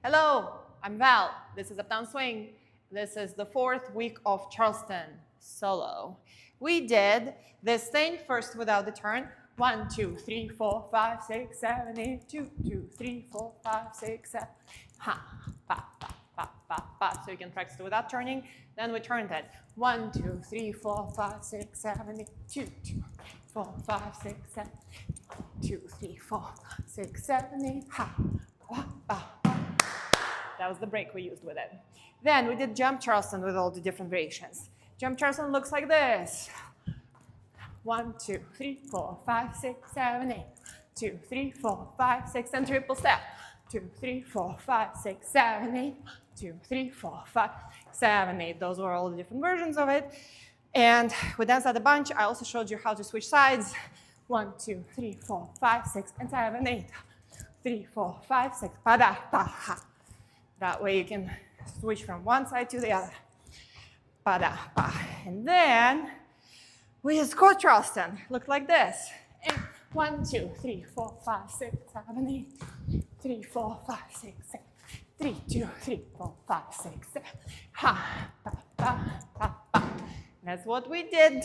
Hello, I'm Val. This is Uptown Swing. This is the 4th week of Charleston solo. We did this thing first without the turn. 1, 2, 3, 4, 5, 6, 7, 8, 2, 2, 3, 4, 5, 6, 7. Ha, pa, pa, pa, pa, pa. So you can practice it without turning. Then we turn that. 1, 2, 3, 4, 5, 6, 7, 8, 2, 2, 4, 5, 6, 7. 2, 3, 4, 6, 7, 8. Ha, pa, pa, pa. That was the break we used with it. Then we did jump Charleston with all the different variations. Jump Charleston looks like this. 1, 2, 3, 4, 5, 6, 7, 8. 2, 3, 4, 5, 6, and triple step. 2, 3, 4, 5, 6, 7, 8. 2, 3, 4, 5, 7, 8. Those were all the different versions of it. And we danced at a bunch. I also showed you how to switch sides. 1, 2, 3, 4, 5, 6, and 7, 8. 3, 4, 5, 6. Pa da pa ha. That way you can switch from one side to the other. Pa da pa. And then we just go Charleston. Look like this. And 1, 2, 3, 4, 5, 6, 7, 8. 3, 4, 5, 6, 7. 3, 2, 3, 4, 5, 6, 7. Ha, pa, pa, pa, pa. That's what we did.